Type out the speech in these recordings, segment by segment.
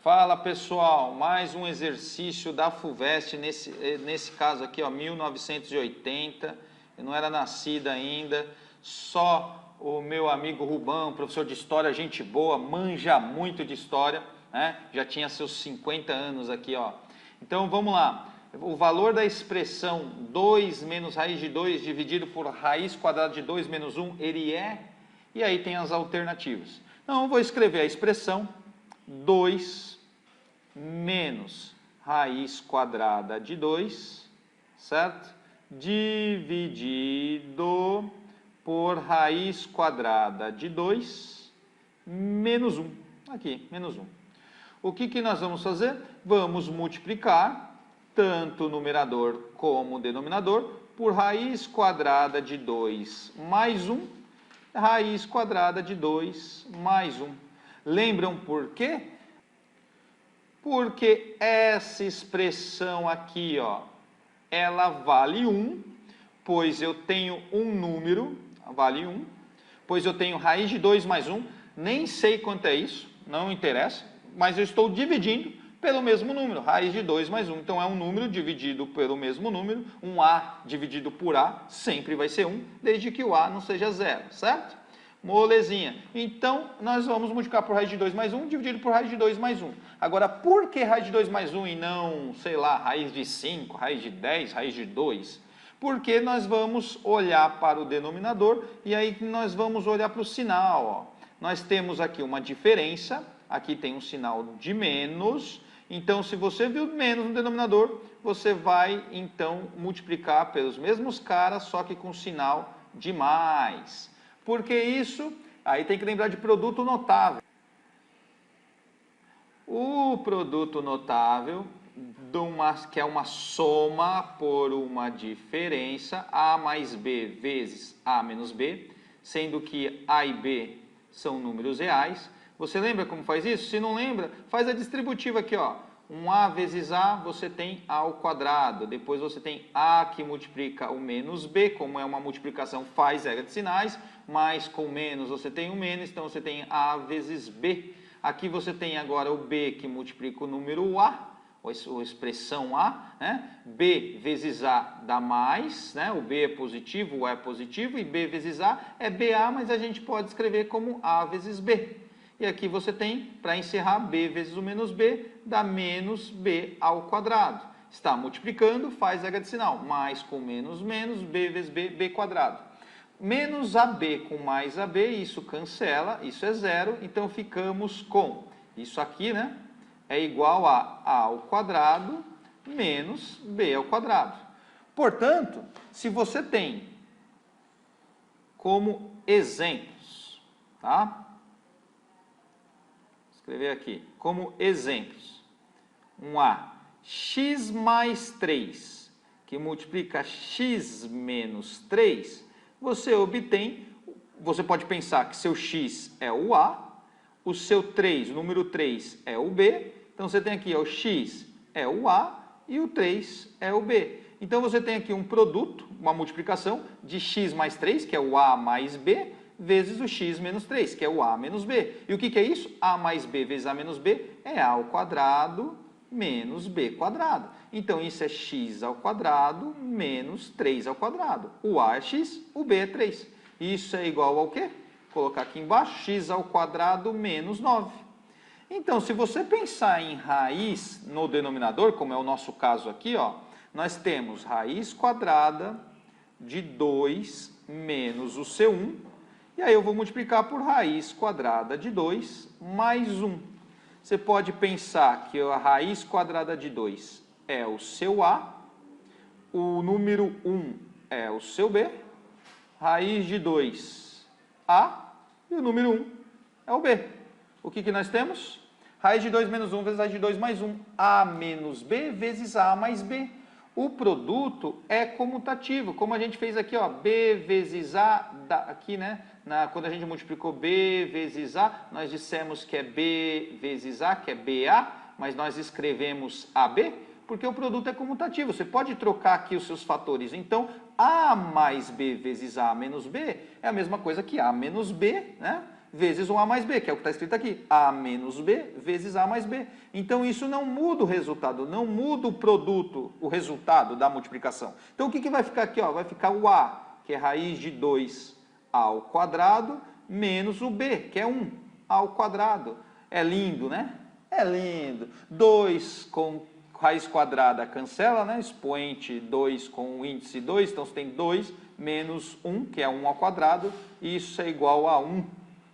Fala pessoal, mais um exercício da FUVEST, nesse caso aqui, ó, 1980, eu não era nascida ainda, só o meu amigo Rubão, professor de história, gente boa, manja muito de história, né? Já tinha seus 50 anos aqui, ó. Então vamos lá, o valor da expressão 2 menos raiz de 2 dividido por raiz quadrada de 2 menos 1, ele é, e aí tem as alternativas. Então eu vou escrever a expressão 2 menos raiz quadrada de 2, certo? Dividido por raiz quadrada de 2 menos 1. Aqui, menos 1. O que nós vamos fazer? Vamos multiplicar tanto o numerador como o denominador por raiz quadrada de 2 mais 1, raiz quadrada de 2 mais 1. Lembram por quê? Porque essa expressão aqui, ó, ela vale 1, pois eu tenho um número, vale 1, pois eu tenho raiz de 2 mais 1, nem sei quanto é isso, não interessa, mas eu estou dividindo pelo mesmo número, raiz de 2 mais 1. Então é um número dividido pelo mesmo número, um A dividido por A sempre vai ser 1, desde que o A não seja 0, certo? Molezinha. Então, nós vamos multiplicar por raiz de 2 mais 1, dividido por raiz de 2 mais 1. Agora, por que raiz de 2 mais 1 e não, sei lá, raiz de 5, raiz de 10, raiz de 2? Porque nós vamos olhar para o denominador e aí nós vamos olhar para o sinal. Ó. Nós temos aqui uma diferença, aqui tem um sinal de menos. Então, se você viu menos no denominador, você vai, então, multiplicar pelos mesmos caras, só que com sinal de mais. Por que isso? Aí tem que lembrar de produto notável. O produto notável, que é uma soma por uma diferença, A mais B vezes A menos B, sendo que A e B são números reais. Você lembra como faz isso? Se não lembra, faz a distributiva aqui, ó. Um A vezes A, você tem A ao quadrado. Depois você tem A que multiplica o menos B, como é uma multiplicação, faz regra de sinais. Mais com menos você tem o menos, então você tem A vezes B. Aqui você tem agora o B que multiplica o número A, ou expressão A, né? B vezes A dá mais, né? O B é positivo, o A é positivo, e B vezes A é BA, mas a gente pode escrever como A vezes B. E aqui você tem, para encerrar, B vezes o menos B, dá menos B ao quadrado. Está multiplicando, faz regra de sinal. Mais com menos, menos, B vezes B, B quadrado. Menos AB com mais AB, isso cancela, isso é zero. Então, ficamos com isso aqui, né? É igual a ao quadrado menos B ao quadrado. Portanto, se você tem como exemplos, tá? Escrever aqui, como exemplos, um A, x mais 3, que multiplica x menos 3, você obtém, você pode pensar que seu x é o A, o seu 3, o número 3 é o B, então você tem aqui, ó, o x é o A e o 3 é o B. Então você tem aqui um produto, uma multiplicação de x mais 3, que é o A mais B, vezes o x menos 3, que é o A menos B. E o que é isso? A mais B vezes A menos B é A ao quadrado menos B quadrado. Então, isso é x ao quadrado menos 3 ao quadrado. O A é x, o B é 3. Isso é igual ao quê? Vou colocar aqui embaixo, x ao quadrado menos 9. Então, se você pensar em raiz no denominador, como é o nosso caso aqui, ó, nós temos raiz quadrada de 2 menos o C1, e aí eu vou multiplicar por raiz quadrada de 2 mais 1. Você pode pensar que a raiz quadrada de 2 é o seu A, o número 1 é o seu B, raiz de 2, A, e o número 1 é o B. O que nós temos? Raiz de 2 menos 1 vezes raiz de 2 mais 1. A menos B vezes A mais B. O produto é comutativo, como a gente fez aqui, ó, B vezes A, aqui, né? Quando a gente multiplicou B vezes A, nós dissemos que é B vezes A, que é BA, mas nós escrevemos AB, porque o produto é comutativo. Você pode trocar aqui os seus fatores. Então, A mais B vezes A menos B é a mesma coisa que A menos B, né? vezes o A mais B, que é o que está escrito aqui. A menos B vezes A mais B. Então, isso não muda o resultado, não muda o produto, o resultado da multiplicação. Então, o que vai ficar aqui? Ó? Vai ficar o A, que é raiz de 2 ao quadrado, menos o B, que é 1 ao quadrado. É lindo, né? É lindo. 2 com raiz quadrada cancela, né? Expoente 2 com o índice 2, então você tem 2 menos 1, que é 1 ao quadrado, e isso é igual a 1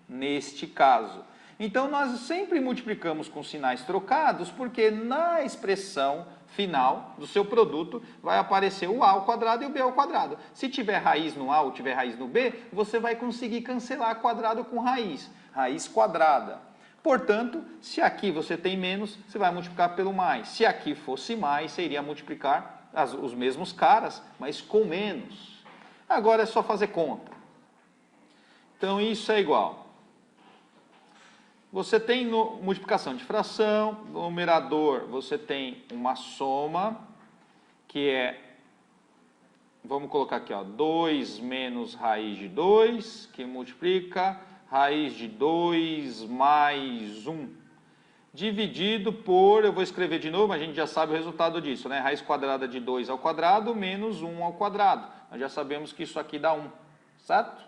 neste caso. Então, nós sempre multiplicamos com sinais trocados, porque na expressão final do seu produto vai aparecer o A ao quadrado e o B ao quadrado. Se tiver raiz no A ou tiver raiz no B, você vai conseguir cancelar quadrado com raiz quadrada. Portanto, se aqui você tem menos, você vai multiplicar pelo mais. Se aqui fosse mais, você iria multiplicar os mesmos caras, mas com menos. Agora é só fazer conta. Então, isso é igual. Você tem multiplicação de fração, no numerador você tem uma soma, que é, vamos colocar aqui, ó, 2 menos raiz de 2, que multiplica raiz de 2 mais 1, dividido por, eu vou escrever de novo, mas a gente já sabe o resultado disso, né? Raiz quadrada de 2 ao quadrado menos 1 ao quadrado. Nós já sabemos que isso aqui dá 1, certo?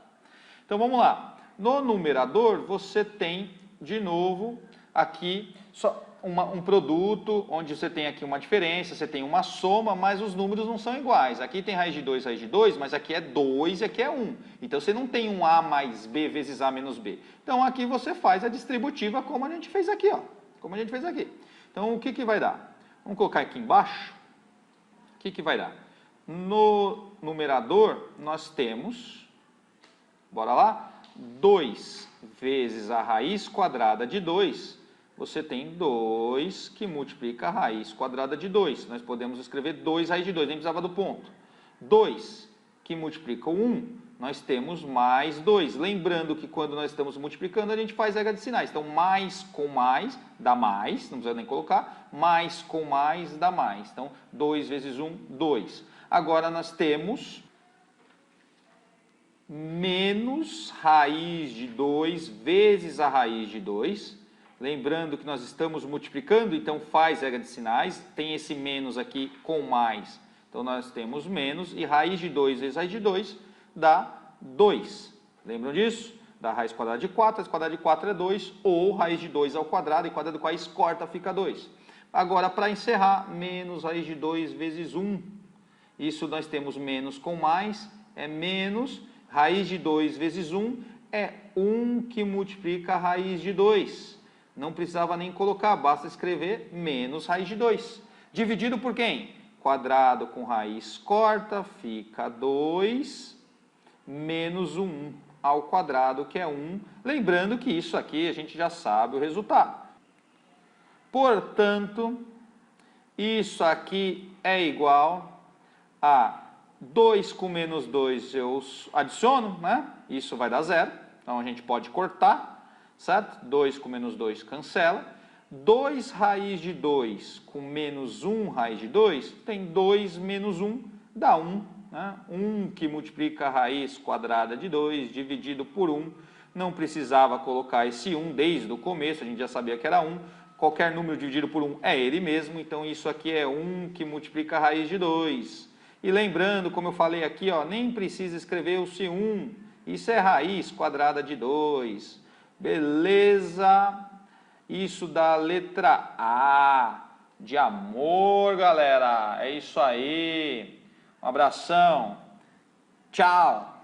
Então, vamos lá. No numerador, você tem de novo, aqui, só um produto, onde você tem aqui uma diferença, você tem uma soma, mas os números não são iguais. Aqui tem raiz de 2, mas aqui é 2 e aqui é 1. Então, você não tem um A mais B vezes A menos B. Então, aqui você faz a distributiva como a gente fez aqui, ó. Como a gente fez aqui. Então, o que vai dar? Vamos colocar aqui embaixo. O que vai dar? No numerador, nós temos, bora lá, 2 vezes a raiz quadrada de 2, você tem 2 que multiplica a raiz quadrada de 2. Nós podemos escrever 2 raiz de 2, nem precisava do ponto. 2 que multiplica o 1, nós temos mais 2. Lembrando que quando nós estamos multiplicando, a gente faz regra de sinais. Então, mais com mais dá mais, não precisa nem colocar. Mais com mais dá mais. Então, 2 vezes 1, 2. Agora, nós temos menos raiz de 2 vezes a raiz de 2. Lembrando que nós estamos multiplicando, então faz regra de sinais. Tem esse menos aqui com mais. Então, nós temos menos e raiz de 2 vezes raiz de 2 dá 2. Lembram disso? Dá raiz quadrada de 4, raiz quadrada de 4 é 2, ou raiz de 2 ao quadrado, e quadrado com raiz corta fica 2. Agora, para encerrar, menos raiz de 2 vezes 1. Isso nós temos menos com mais, é menos. Raiz de 2 vezes 1 é 1 que multiplica a raiz de 2. Não precisava nem colocar, basta escrever menos raiz de 2. Dividido por quem? Quadrado com raiz corta fica 2 menos 1 ao quadrado, que é 1. Lembrando que isso aqui a gente já sabe o resultado. Portanto, isso aqui é igual a 2 com menos 2 eu adiciono, né? Isso vai dar 0. Então, a gente pode cortar, certo? 2 com menos 2 cancela. 2 raiz de 2 com menos 1 raiz de 2, tem 2 menos 1, dá 1. Né? 1 que multiplica a raiz quadrada de 2, dividido por 1. Não precisava colocar esse 1 desde o começo, a gente já sabia que era 1. Qualquer número dividido por 1 é ele mesmo, então isso aqui é 1 que multiplica a raiz de 2. E lembrando, como eu falei aqui, ó, nem precisa escrever o C1. Isso é raiz quadrada de 2. Beleza? Isso da letra A. De amor, galera. É isso aí. Um abração. Tchau.